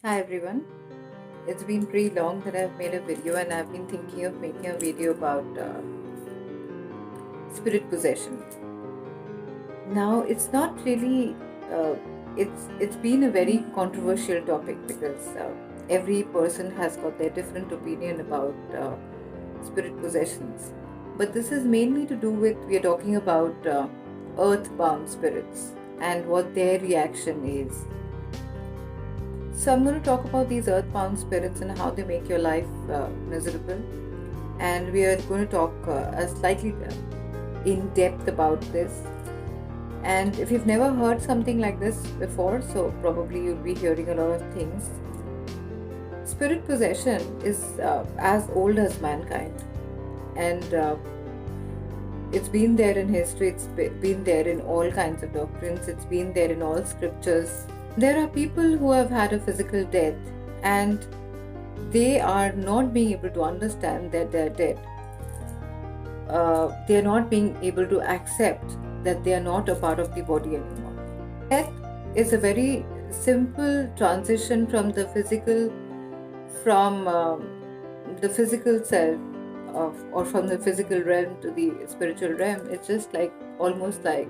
Hi everyone. It's been pretty long that I've made a video, and I've been thinking of making a video about spirit possession. Now, it's not really. It's been a very controversial topic because every person has got their different opinion about spirit possessions. But this is mainly to do with we are talking about earthbound spirits and what their reaction is. So, I'm going to talk about these earthbound spirits and how they make your life miserable. And we are going to talk slightly in depth about this. And if you've never heard something like this before, so probably you'll be hearing a lot of things. Spirit possession is as old as mankind, and it's been there in history, been there in all kinds of doctrines, it's been there in all scriptures. There are people who have had a physical death, and they are not being able to understand that they're dead. They are not being able to accept that they are not a part of the body anymore. Death is a very simple transition from the physical self or from the physical realm to the spiritual realm. It's just like almost like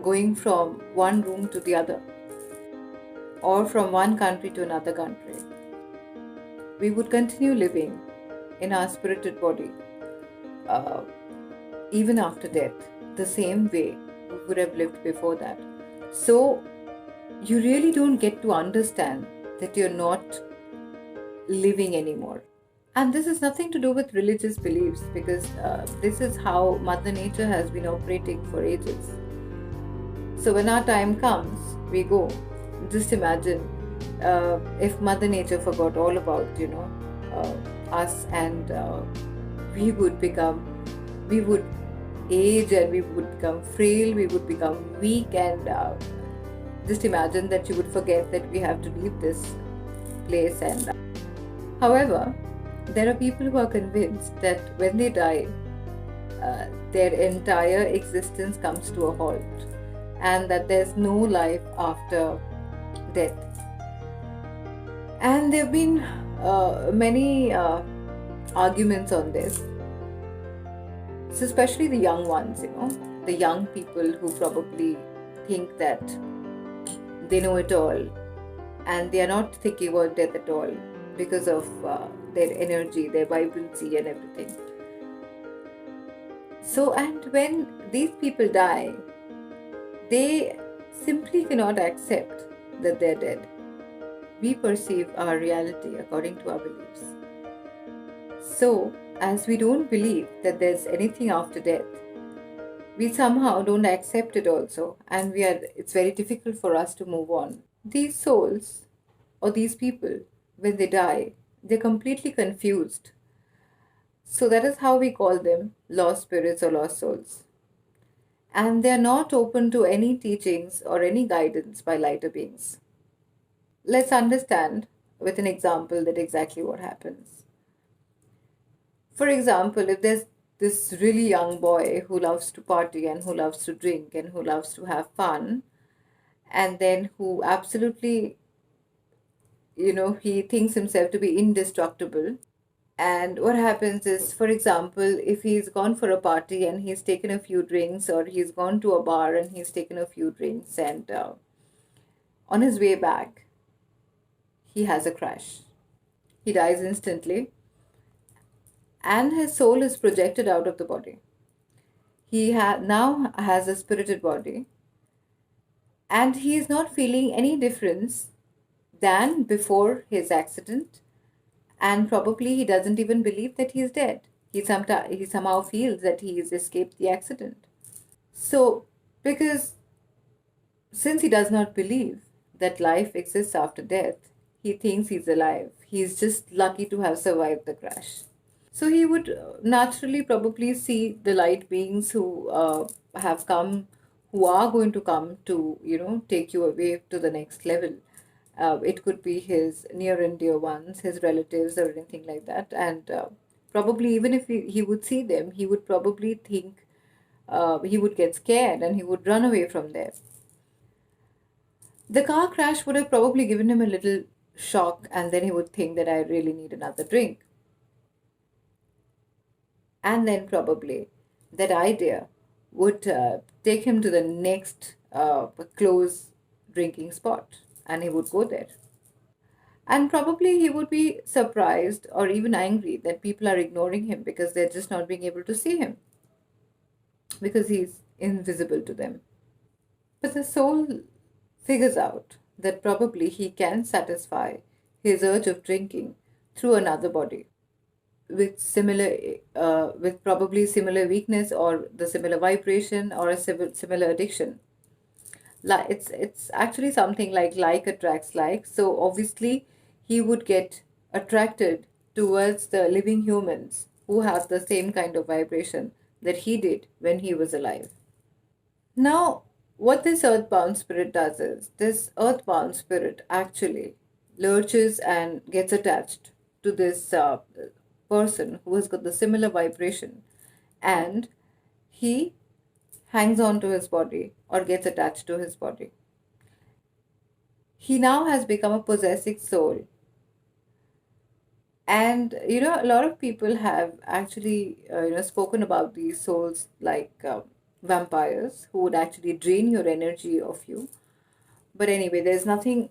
going from one room to the other, or from one country to another country. We would continue living in our spirited body uh, even after death, the same way we would have lived before that. So, you really don't get to understand that you're not living anymore. And this is nothing to do with religious beliefs, because this is how Mother Nature has been operating for ages. So, when our time comes, we go. Just imagine if Mother Nature forgot all about, us, and we would age, and we would become frail, we would become weak, and just imagine that you would forget that we have to leave this place. And however, there are people who are convinced that when they die, their entire existence comes to a halt, and that there's no life after death. And there have been many arguments on this. So especially the young ones, the young people who probably think that they know it all, and they are not thinking about death at all because of their energy, their vibrancy, and everything. So, and when these people die, they simply cannot accept that they're dead. We perceive our reality according to our beliefs. So, as we don't believe that there's anything after death, we somehow don't accept it also, and it's very difficult for us to move on. These souls, or these people, when they die, they're completely confused. So that is how we call them lost spirits or lost souls. And they're not open to any teachings or any guidance by lighter beings. Let's understand with an example that exactly what happens. For example, if there's this really young boy who loves to party and who loves to drink and who loves to have fun, and then who absolutely, he thinks himself to be indestructible. And what happens is, for example, if he's gone for a party and he's taken a few drinks, or he's gone to a bar and he's taken a few drinks, and on his way back, he has a crash. He dies instantly, and his soul is projected out of the body. He now has a spirited body, and he is not feeling any difference than before his accident, and probably he doesn't even believe that he is dead. He somehow feels that he has escaped the accident. So, because since he does not believe that life exists after death, he thinks he's alive. He's just lucky to have survived the crash. So he would naturally probably see the light beings who have come, who are going to come to, take you away to the next level. It could be his near and dear ones, his relatives, or anything like that. And probably, even if he would see them, he would probably think, he would get scared and he would run away from there. The car crash would have probably given him a little shock, and then he would think that I really need another drink. And then probably that idea would take him to the next close drinking spot, and he would go there. And probably he would be surprised or even angry that people are ignoring him because they're just not being able to see him because he's invisible to them. But the soul figures out that probably he can satisfy his urge of drinking through another body with probably similar weakness or the similar vibration or a similar addiction. Like it's actually something like attracts like. So obviously he would get attracted towards the living humans who have the same kind of vibration that he did when he was alive. Now, what this earthbound spirit does is this earthbound spirit actually lurches and gets attached to this person who has got the similar vibration, and he hangs on to his body or gets attached to his body. He now has become a possessive soul. And a lot of people have actually spoken about these souls like vampires who would actually drain your energy of you. But anyway, there's nothing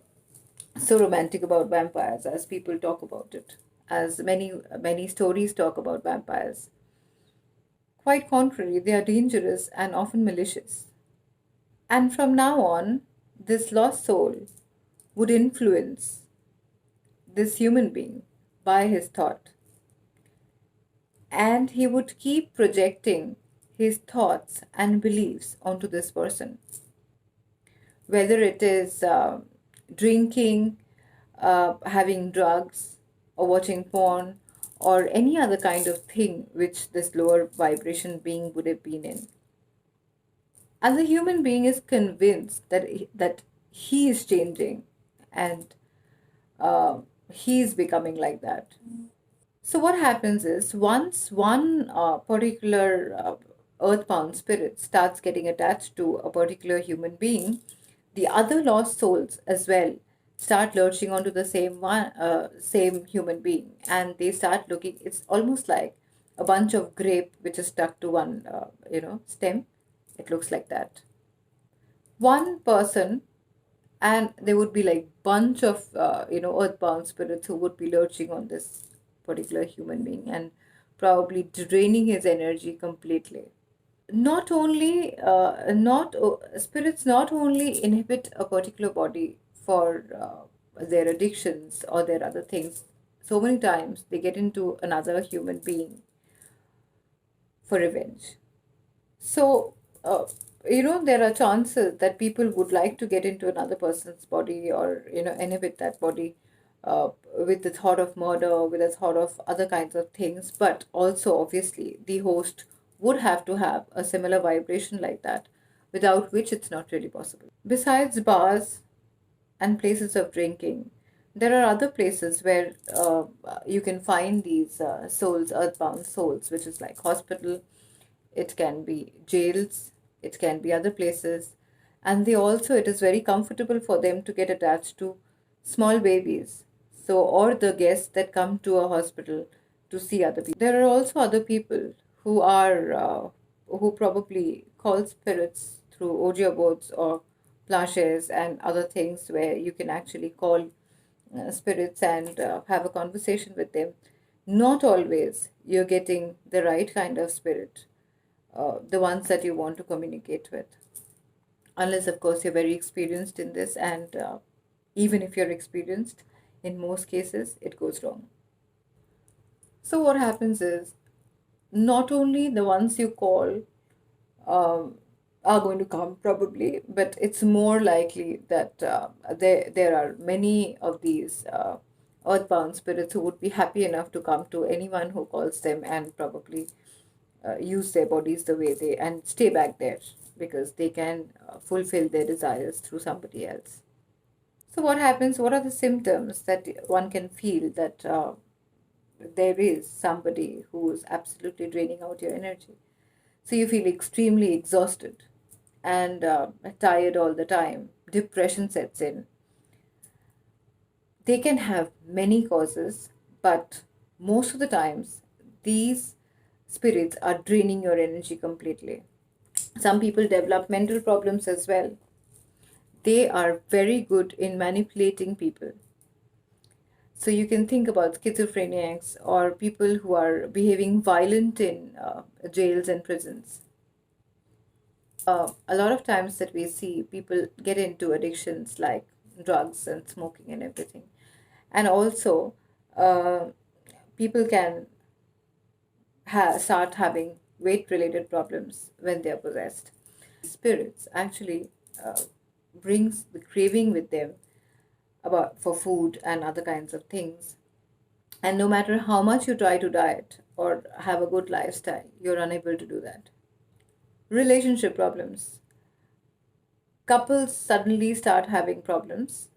so romantic about vampires as people talk about it, as many stories talk about vampires. Quite contrary, they are dangerous and often malicious. And from now on, this lost soul would influence this human being by his thought, and he would keep projecting his thoughts and beliefs onto this person, whether it is drinking, having drugs, or watching porn, or any other kind of thing which this lower vibration being would have been in. And the human being is convinced that he is changing, and uh, he is becoming like that. So what happens is once one particular earthbound spirit starts getting attached to a particular human being, the other lost souls as well start lurching onto the same human being, and they start looking. It's almost like a bunch of grape which is stuck to one, stem. It looks like that. One person, and there would be like bunch of earthbound spirits who would be lurching on this particular human being and probably draining his energy completely. Not only not spirits not only inhibit a particular body for their addictions or their other things. So many times they get into another human being for revenge. So, there are chances that people would like to get into another person's body or, inhabit that body with the thought of murder, with the thought of other kinds of things. But also, obviously, the host would have to have a similar vibration like that, without which it's not really possible. Besides bars and places of drinking, there are other places where you can find these souls, earthbound souls, which is like hospital, it can be jails, it can be other places. And they also, it is very comfortable for them to get attached to small babies. So, or the guests that come to a hospital to see other people. There are also other people who are, who probably call spirits through audio boards or planches and other things where you can actually call spirits and have a conversation with them. Not always you're getting the right kind of spirit, the ones that you want to communicate with. Unless, of course, you're very experienced in this, and even if you're experienced, in most cases, it goes wrong. So, what happens is not only the ones you call um, are going to come probably, but it's more likely that there are many of these earthbound spirits who would be happy enough to come to anyone who calls them and probably use their bodies the way they and stay back there because they can fulfill their desires through somebody else. So what happens? What are the symptoms that one can feel that there is somebody who is absolutely draining out your energy? So you feel extremely exhausted and tired all the time. Depression sets in. They can have many causes, but most of the times, these spirits are draining your energy completely. Some people develop mental problems as well. They are very good in manipulating people. So you can think about schizophrenics or people who are behaving violent in jails and prisons. A lot of times that we see people get into addictions like drugs and smoking and everything. And also, uh, people can start having weight related problems when they are possessed. Spirits actually uh, brings the craving with them about for food and other kinds of things. And no matter how much you try to diet or have a good lifestyle, you're unable to do that. Relationship problems. Couples suddenly start having problems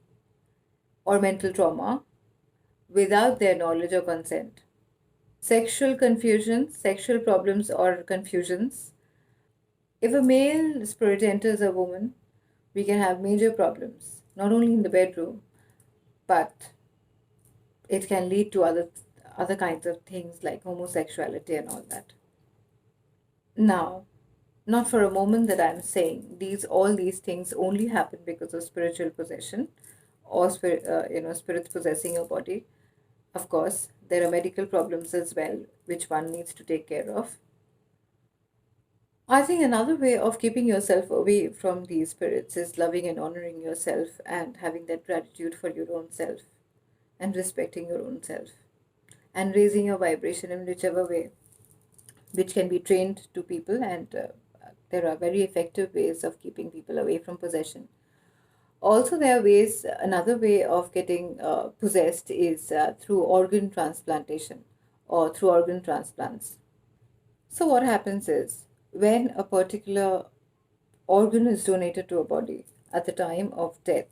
or mental trauma without their knowledge or consent. Sexual confusion, sexual problems or confusions. If a male spirit enters a woman, we can have major problems, not only in the bedroom, but it can lead to other kinds of things like homosexuality and all that. Now, not for a moment that I'm saying all these things only happen because of spiritual possession or spirits possessing your body. Of course, there are medical problems as well, which one needs to take care of. I think another way of keeping yourself away from these spirits is loving and honoring yourself and having that gratitude for your own self and respecting your own self and raising your vibration in whichever way, which can be trained to people, and there are very effective ways of keeping people away from possession. Also, there are ways, another way of getting possessed is through organ transplantation or through organ transplants. So, what happens is when a particular organ is donated to a body at the time of death,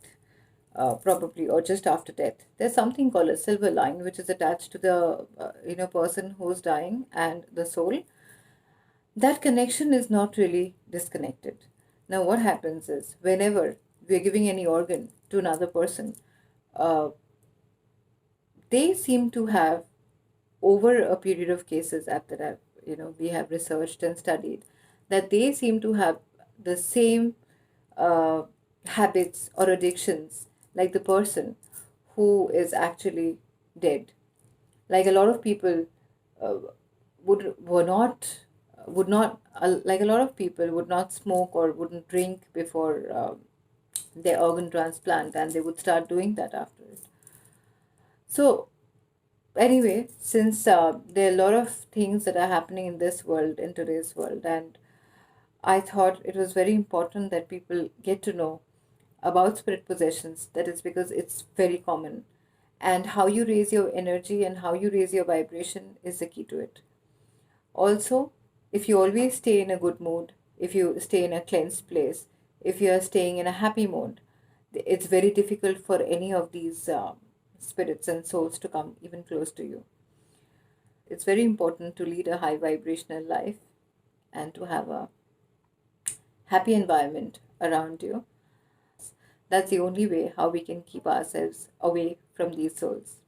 probably or just after death, there's something called a silver line which is attached to the person who's dying and the soul. That connection is not really disconnected. Now, what happens is whenever we're giving any organ to another person, uh, they seem to have, over a period of cases that I've, we have researched and studied, that they seem to have the same uh, habits or addictions like the person who is actually dead. Like a lot of people uh, would not, like a lot of people would not smoke or wouldn't drink before their organ transplant, and they would start doing that after it. So anyway, since there are a lot of things that are happening in this world, in today's world, and I thought it was very important that people get to know about spirit possessions. That is because it's very common, and how you raise your energy and how you raise your vibration is the key to it. Also, if you always stay in a good mood, if you stay in a cleansed place, if you are staying in a happy mode, it's very difficult for any of these spirits and souls to come even close to you. It's very important to lead a high vibrational life and to have a happy environment around you. That's the only way how we can keep ourselves away from these souls.